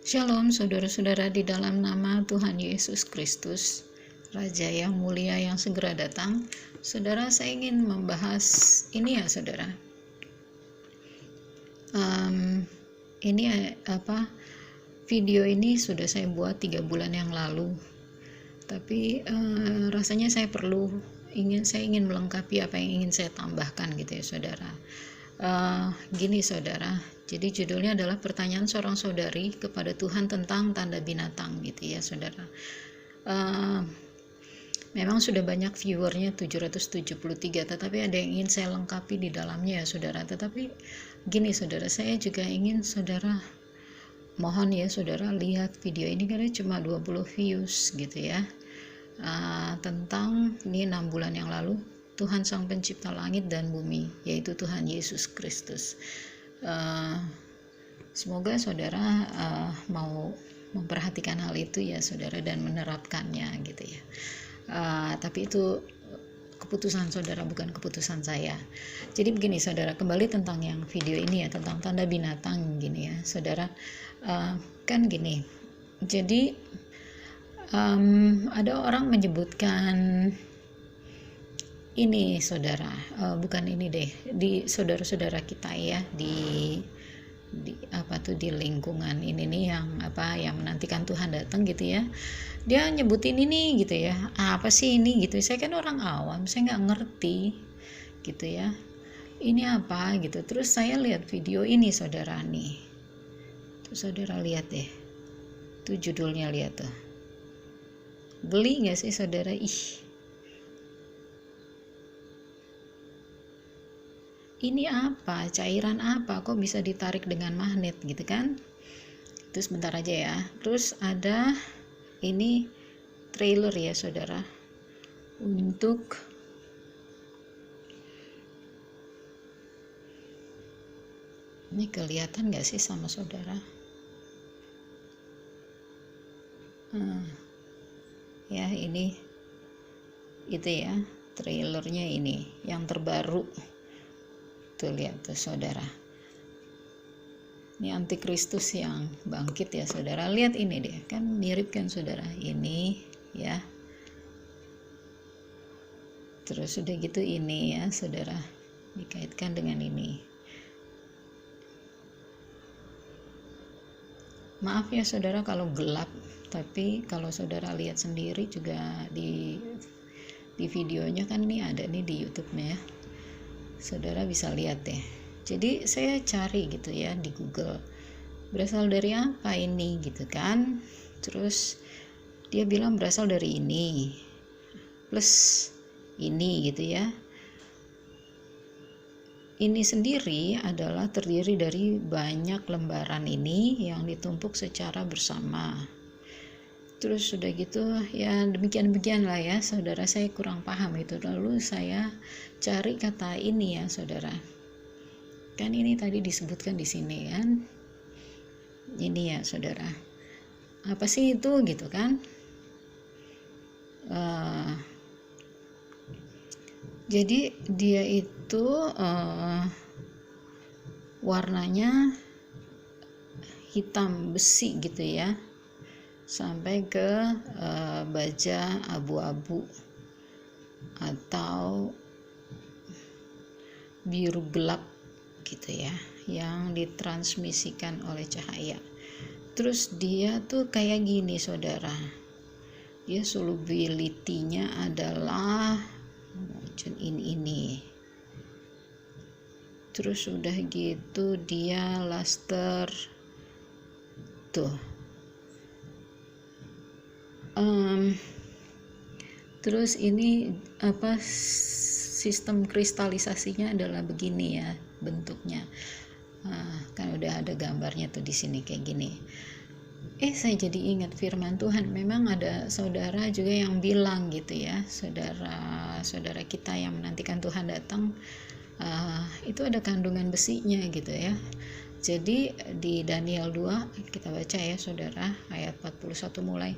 Shalom saudara-saudara di dalam nama Tuhan Yesus Kristus, Raja yang mulia yang segera datang. Saudara, saya ingin membahas ini ya saudara. Video ini sudah saya buat 3 bulan yang lalu. Tapi rasanya saya ingin melengkapi apa yang ingin saya tambahkan gitu ya saudara. Gini saudara, jadi judulnya adalah pertanyaan seorang saudari kepada Tuhan tentang tanda binatang gitu ya saudara. Memang sudah banyak viewernya 773, tetapi ada yang ingin saya lengkapi di dalamnya ya saudara. Tetapi gini saudara, saya juga ingin saudara, mohon ya saudara lihat video ini karena cuma 20 views gitu ya. Tentang ini 6 bulan yang lalu, Tuhan Sang Pencipta langit dan bumi, yaitu Tuhan Yesus Kristus. Semoga saudara mau memperhatikan hal itu ya saudara dan menerapkannya gitu ya. Tapi itu keputusan saudara, bukan keputusan saya. Jadi begini saudara, kembali tentang yang video ini ya, tentang tanda binatang gini ya saudara. Kan gini, jadi ada orang menyebutkan ini saudara, bukan ini deh, di saudara-saudara kita ya, di lingkungan ini nih yang menantikan Tuhan datang gitu ya. Dia nyebutin ini gitu ya, apa sih ini gitu. Saya kan orang awam, saya nggak ngerti gitu ya, ini apa gitu. Terus saya lihat video ini saudara nih, tuh saudara lihat deh, tuh judulnya, lihat tuh, geli nggak sih saudara? Ini apa, cairan apa, kok bisa ditarik dengan magnet gitu kan. Terus sebentar aja ya. Terus ada ini trailer ya saudara, untuk ini kelihatan gak sih sama saudara? Ya ini itu ya trailernya, ini yang terbaru tuh, lihat tuh saudara, ini antikristus yang bangkit ya saudara. Lihat ini deh, kan mirip kan saudara, ini ya. Terus udah gitu ini ya saudara, dikaitkan dengan ini. Maaf ya saudara kalau gelap, tapi kalau saudara lihat sendiri juga di videonya kan ini ada nih di YouTube-nya ya. Saudara bisa lihat deh. Jadi saya cari gitu ya di Google, berasal dari apa ini gitu kan. Terus dia bilang berasal dari ini plus ini gitu ya. Ini sendiri adalah terdiri dari banyak lembaran ini yang ditumpuk secara bersama. Terus sudah gitu ya, demikian lah ya saudara, saya kurang paham itu. Lalu saya cari kata ini ya saudara, kan ini tadi disebutkan di sini kan, ini ya saudara, apa sih itu gitu kan. Jadi dia itu warnanya hitam besi gitu ya, sampai ke baja abu-abu atau biru gelap gitu ya, yang ditransmisikan oleh cahaya. Terus dia tuh kayak gini saudara, dia solubility-nya adalah ini. Terus udah gitu dia luster tuh. Terus ini apa, sistem kristalisasinya adalah begini ya bentuknya. Kan udah ada gambarnya tuh di sini kayak gini. Saya jadi ingat firman Tuhan. Memang ada saudara juga yang bilang gitu ya, saudara kita yang menantikan Tuhan datang, itu ada kandungan besinya gitu ya. Jadi di Daniel 2 kita baca ya saudara, ayat 41 mulai.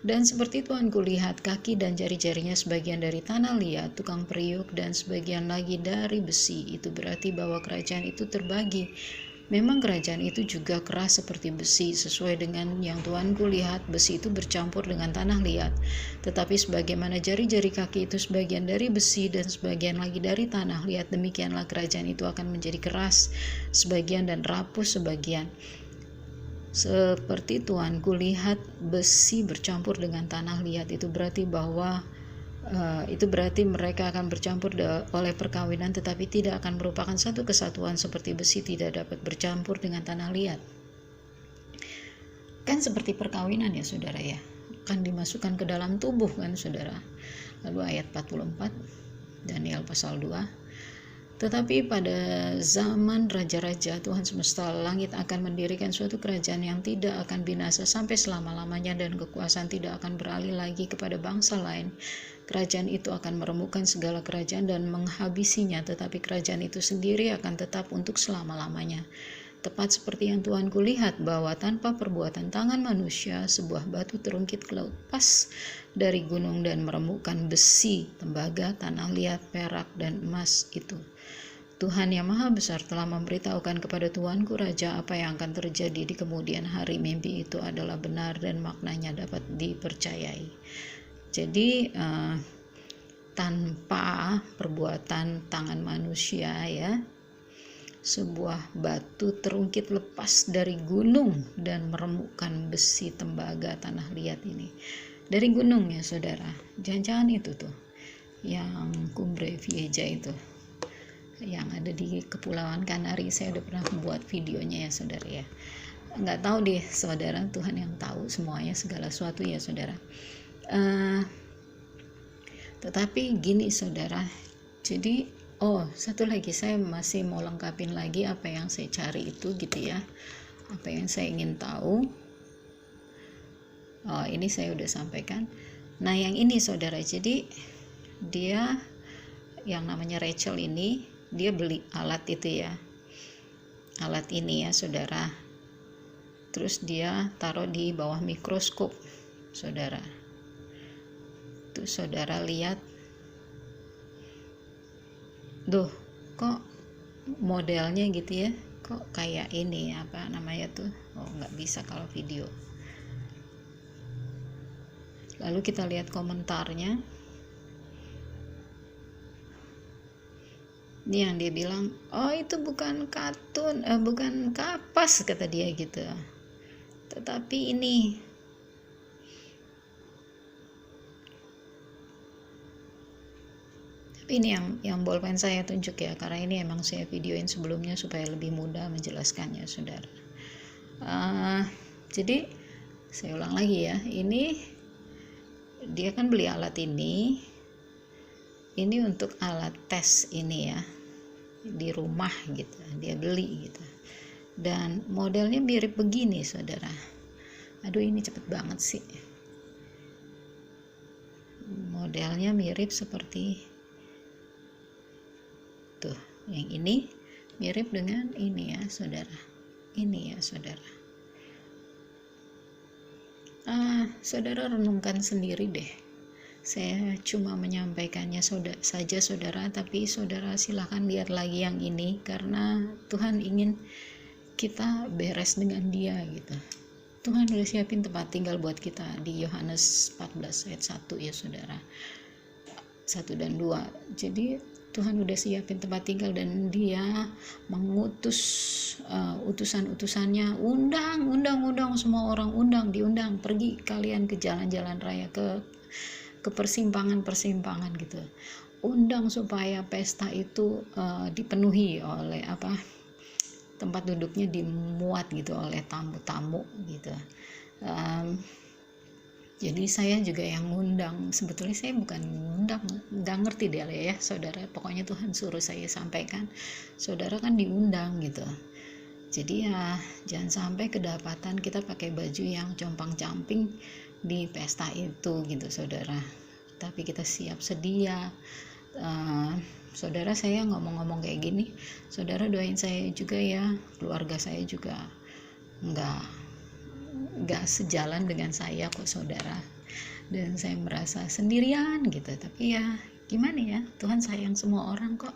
Dan seperti Tuhan kulihat kaki dan jari-jarinya sebagian dari tanah liat, tukang periuk, dan sebagian lagi dari besi. Itu berarti bahwa kerajaan itu terbagi Memang kerajaan itu juga keras seperti besi, sesuai dengan yang Tuanku lihat, besi itu bercampur dengan tanah liat. Tetapi sebagaimana jari-jari kaki itu sebagian dari besi dan sebagian lagi dari tanah liat, demikianlah kerajaan itu akan menjadi keras sebagian dan rapuh sebagian. Seperti Tuanku lihat besi bercampur dengan tanah liat, itu berarti bahwa mereka akan bercampur oleh perkawinan, tetapi tidak akan merupakan satu kesatuan seperti besi tidak dapat bercampur dengan tanah liat. Kan seperti perkawinan ya saudara ya, akan dimasukkan ke dalam tubuh kan saudara. Lalu ayat 44 Daniel pasal 2, tetapi pada zaman raja-raja Tuhan semesta langit akan mendirikan suatu kerajaan yang tidak akan binasa sampai selama-lamanya, dan kekuasaan tidak akan beralih lagi kepada bangsa lain. Kerajaan itu akan meremukkan segala kerajaan dan menghabisinya, tetapi kerajaan itu sendiri akan tetap untuk selama-lamanya. Tepat seperti yang Tuanku lihat, bahwa tanpa perbuatan tangan manusia, sebuah batu terungkit ke laut pas dari gunung dan meremukkan besi, tembaga, tanah liat, perak, dan emas itu. Tuhan yang Maha Besar telah memberitahukan kepada Tuanku Raja apa yang akan terjadi di kemudian hari. Mimpi itu adalah benar dan maknanya dapat dipercayai. Jadi tanpa perbuatan tangan manusia ya, sebuah batu terungkit lepas dari gunung dan meremukkan besi, tembaga, tanah liat ini. Dari gunung ya saudara, jangan-jangan itu tuh yang Cumbre Vieja itu yang ada di Kepulauan Kanari. Saya udah pernah membuat videonya ya saudara ya. Nggak tahu deh saudara, Tuhan yang tahu semuanya, segala sesuatu ya saudara. Tetapi gini saudara, jadi satu lagi saya masih mau lengkapin lagi apa yang saya cari itu gitu ya, apa yang saya ingin tahu. Ini saya udah sampaikan. Nah yang ini saudara, jadi dia yang namanya Rachel ini, dia beli alat itu ya, alat ini ya saudara, terus dia taruh di bawah mikroskop saudara. Tuh saudara lihat, duh kok modelnya gitu ya, kok kayak ini apa namanya tuh, nggak bisa kalau video. Lalu kita lihat komentarnya. Ini yang dia bilang, itu bukan katun, bukan kapas kata dia gitu. Tetapi ini yang bolpen saya tunjuk ya, karena ini emang saya videoin sebelumnya supaya lebih mudah menjelaskannya saudara. Jadi saya ulang lagi ya, ini dia kan beli alat ini untuk alat tes ini ya, di rumah gitu, dia beli gitu, dan modelnya mirip begini saudara. Aduh ini cepet banget sih, modelnya mirip seperti tuh, yang ini mirip dengan ini ya saudara, ini ya saudara. Saudara renungkan sendiri deh, saya cuma menyampaikannya saja saudara, tapi saudara silahkan lihat lagi yang ini, karena Tuhan ingin kita beres dengan dia gitu. Tuhan udah siapin tempat tinggal buat kita di Yohanes 14 ayat 1 ya saudara, 1 dan 2. Jadi Tuhan udah siapin tempat tinggal, dan dia mengutus utusan-utusannya, undang semua orang, diundang, pergi kalian ke jalan-jalan raya, ke persimpangan gitu, undang supaya pesta itu dipenuhi oleh tempat duduknya dimuat gitu oleh tamu-tamu gitu. Jadi saya juga yang ngundang, sebetulnya saya bukan ngundang, nggak ngerti deh ya saudara, pokoknya Tuhan suruh saya sampaikan, saudara kan diundang gitu. Jadi ya jangan sampai kedapatan kita pakai baju yang compang-camping di pesta itu gitu saudara, tapi kita siap sedia. Saudara, saya ngomong-ngomong kayak gini, saudara doain saya juga ya, keluarga saya juga nggak sejalan dengan saya kok saudara, dan saya merasa sendirian gitu. Tapi ya gimana ya, Tuhan sayang semua orang kok,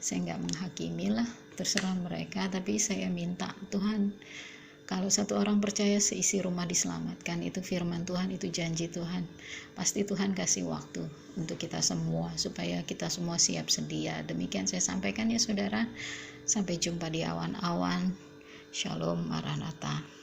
saya nggak menghakimi lah. terserah mereka, tapi saya minta Tuhan, kalau satu orang percaya seisi rumah diselamatkan, itu firman Tuhan, itu janji Tuhan. Pasti Tuhan kasih waktu untuk kita semua, supaya kita semua siap sedia. Demikian saya sampaikan ya saudara. Sampai jumpa di awan-awan. Shalom Maranatha.